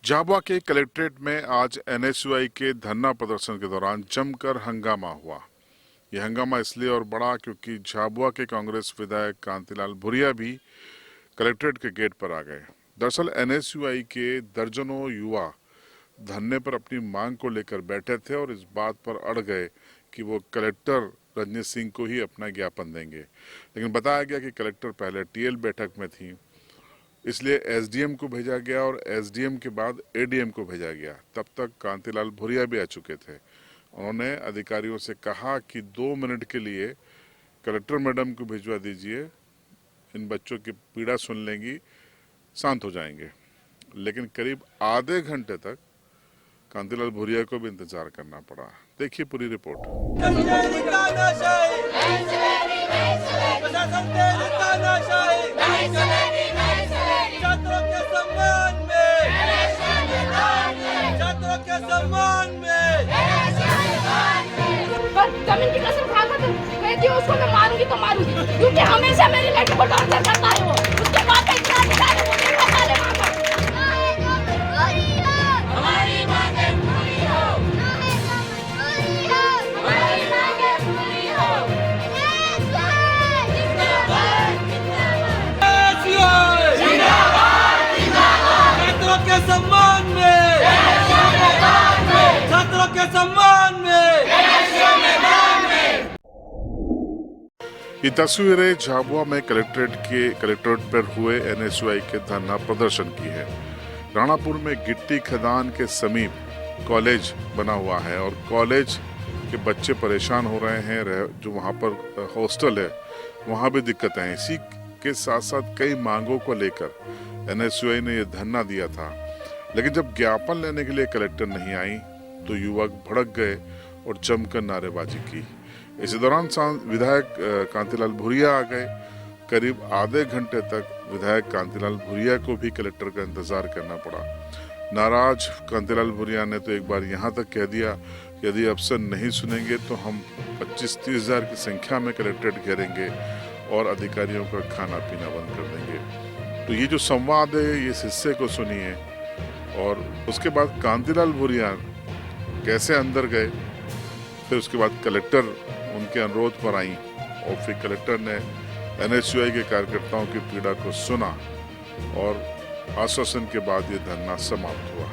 झाबुआ के कलेक्ट्रेट में आज एनएसयूआई के धरना प्रदर्शन के दौरान जमकर हंगामा हुआ। यह हंगामा इसलिए और बढ़ा क्योंकि झाबुआ के कांग्रेस विधायक कांतिलाल भूरिया भी कलेक्ट्रेट के गेट पर आ गए। दरअसल एनएसयूआई के दर्जनों युवा धरने पर अपनी मांग को लेकर बैठे थे और इस बात पर अड़ गए कि वो कलेक्टर रजनीश सिंह को ही अपना ज्ञापन देंगे। लेकिन बताया गया कि कलेक्टर पहले टीएल बैठक में थी, इसलिए एसडीएम को भेजा गया और एसडीएम के बाद एडीएम को भेजा गया। तब तक कांतिलाल भूरिया भी आ चुके थे। उन्होंने अधिकारियों से कहा कि 2 मिनट के लिए कलेक्टर मैडम को भिजवा दीजिए, इन बच्चों की पीड़ा सुन लेंगी, शांत हो जाएंगे। लेकिन करीब आधे घंटे तक कांतिलाल भूरिया को भी इंतजार करना पड़ा। देखिए पूरी रिपोर्ट। जमीन की कसम खाकर तो कहती हूँ उसको मैं मारूंगी तो मारूंगी, क्योंकि हमेशा मेरी लड़की को टॉर्चर करता है वो। उसके बाद का इतना अधिकार है वो नहीं होता है वहाँ पर। हमारी मांगें पूरी हो, हमारी मांगें पूरी हो। छात्रों के सम्मान में, छात्रों के सम्मान में। ये तस्वीरें झाबुआ में कलेक्ट्रेट पर हुए एनएसयूआई के धरना प्रदर्शन की है। राणापुर में गिट्टी खदान के समीप कॉलेज बना हुआ है और कॉलेज के बच्चे परेशान हो रहे हैं। जो वहाँ पर हॉस्टल है वहाँ भी दिक्कतें हैं। इसी के साथ साथ कई मांगों को लेकर एनएसयूआई ने यह धरना दिया था। लेकिन जब ज्ञापन लेने के लिए कलेक्टर नहीं आई तो युवक भड़क गए और जमकर नारेबाजी की। इसी दौरान विधायक कांतिलाल भूरिया आ गए। करीब आधे घंटे तक विधायक कांतिलाल भूरिया को भी कलेक्टर का इंतजार करना पड़ा। नाराज कांतिलाल भूरिया ने तो एक बार यहाँ तक कह दिया कि यदि अफसर नहीं सुनेंगे तो हम 25-30 हजार की संख्या में कलेक्ट्रेट घेरेंगे और अधिकारियों का खाना पीना बंद कर देंगे। तो ये जो संवाद है इस हिस्से को सुनिए और उसके बाद कांतिलाल भूरिया कैसे अंदर गए, फिर उसके बाद कलेक्टर उनके अनुरोध पर आई और फिर कलेक्टर ने एनएसयूआई के कार्यकर्ताओं की पीड़ा को सुना और आश्वासन के बाद ये धरना समाप्त हुआ।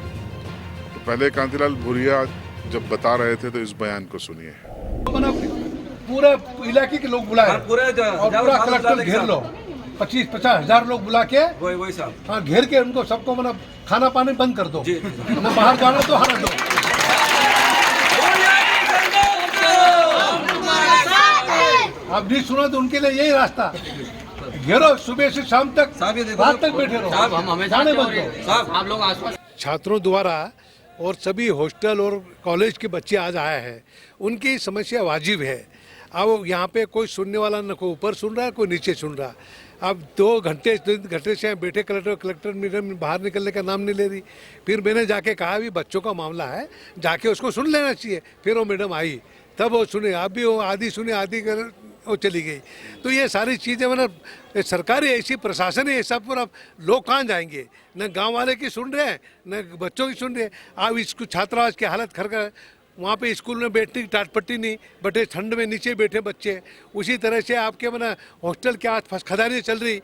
तो पहले कांतिलाल भूरिया जब बता रहे थे तो इस बयान को सुनिए। पूरे इलाके के लोग बुलाए और पूरा कलेक्टर घेर लो, 25-50 हजार लोग बुला के हाँ घेर के उनको सबको मतलब खाना पानी बंद कर दो, बाहर जाना तो हटा दो। आप नहीं सुना तो उनके लिए यही रास्ता, घेरो सुबह से शाम तक, रात तक बैठे रहो, जाने बंद करो। छात्रों द्वारा और सभी हॉस्टल और कॉलेज के बच्चे आज आए हैं, उनकी समस्या वाजिब है। अब यहाँ पे कोई सुनने वाला न कोई ऊपर सुन रहा है कोई नीचे सुन रहा। अब 2 घंटे से बैठे कलेक्टर मैडम बाहर निकलने का नाम नहीं ले रही। फिर मैंने जाके कहा भी बच्चों का मामला है, जाके उसको सुन लेना चाहिए। फिर वो मैडम आई तब वो सुने, आप भी वो आधी सुने आधी वो चली गई। तो ये सारी चीज़ें मतलब सरकारी ऐसी प्रशासन है, सब पर अब लोग कहाँ जाएंगे, न गांव वाले की सुन रहे हैं न बच्चों की सुन रहे हैं। आप इसको छात्रावास की हालत खर वहाँ पे स्कूल में बैठने की टाटपट्टी नहीं, बटे ठंड में नीचे बैठे बच्चे। उसी तरह से आपके मना हॉस्टल के आस खदानी चल रही,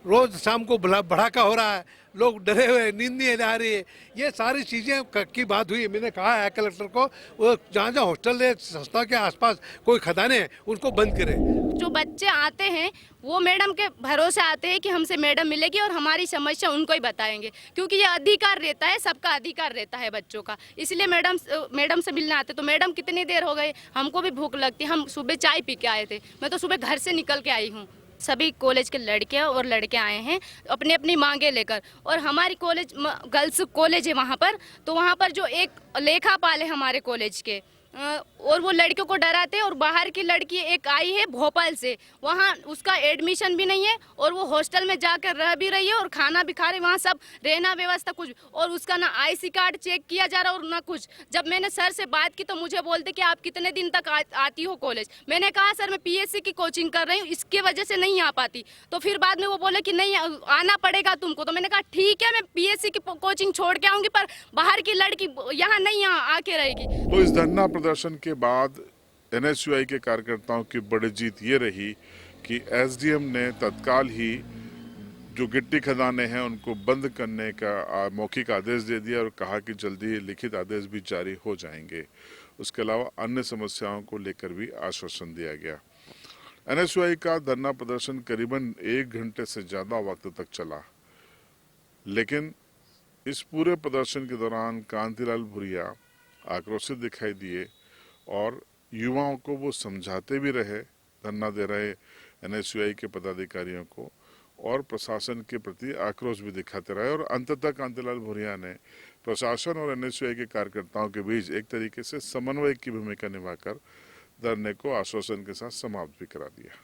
रोज़ शाम को भड़ाका हो रहा है, लोग डरे हुए, नींद नहीं आ रही है। ये सारी चीज़ें की बात हुई। मैंने कहा है कलेक्टर को वो जहाँ जहाँ हॉस्टल है संस्था के आसपास कोई खदाने हैं उनको बंद करे। जो बच्चे आते हैं वो मैडम के भरोसे आते हैं कि हमसे मैडम मिलेगी और हमारी समस्या उनको ही बताएंगे, क्योंकि ये अधिकार रहता है, सबका अधिकार रहता है बच्चों का। इसलिए मैडम से मिलने आते। तो मैडम कितनी देर हो गई, हमको भी भूख लगती, हम सुबह चाय पी के आए थे। मैं तो सुबह घर से निकल के आई हूँ। सभी कॉलेज के लड़के और लड़के आए हैं अपनी अपनी मांगे लेकर, और हमारी कॉलेज गर्ल्स कॉलेज है वहाँ पर। तो वहाँ पर जो एक लेखापाल है हमारे कॉलेज के, और वो लड़कियों को डराते हैं। और बाहर की लड़की एक आई है भोपाल से, वहाँ उसका एडमिशन भी नहीं है और वो हॉस्टल में जाकर रह भी रही है और खाना भी खा रही है, वहाँ सब रहना व्यवस्था कुछ, और उसका ना आईसी कार्ड चेक किया जा रहा और ना कुछ। जब मैंने सर से बात की तो मुझे बोलते कि आप कितने दिन तक आती हो कॉलेज। मैंने कहा सर मैं पीएससी की कोचिंग कर रही हूँ, इसके वजह से नहीं आ पाती। तो फिर बाद में वो बोले कि नहीं आना पड़ेगा तुमको। तो मैंने कहा ठीक है, मैं पीएससी की कोचिंग छोड़ के आऊंगी, पर बाहर की लड़की यहाँ नहीं आके रहेगी। तो इस धरना प्रदर्शन के बाद एनएसयूआई के कार्यकर्ताओं की बड़ी जीत ये रही कि एसडीएम ने तत्काल ही जो गिट्टी खदानें हैं उनको बंद करने का मौखिक आदेश दे दिया और कहा कि जल्दी ही लिखित आदेश भी जारी हो जाएंगे। उसके अलावा अन्य समस्याओं को लेकर भी आश्वासन दिया गया। एनएसयूआई का धरना प्रदर्शन करीबन 1 घंटे से ज्यादा वक्त तक चला, लेकिन इस पूरे प्रदर्शन के दौरान कांतिलाल भूरिया आक्रोशित दिखाई दिए और युवाओं को वो समझाते भी रहे, धरना दे रहे एनएसयूआई के पदाधिकारियों को, और प्रशासन के प्रति आक्रोश भी दिखाते रहे। और अंततः कांतिलाल भूरिया ने प्रशासन और एनएसयूआई के कार्यकर्ताओं के बीच एक तरीके से समन्वय की भूमिका निभाकर धरने को आश्वासन के साथ समाप्त भी करा दिया।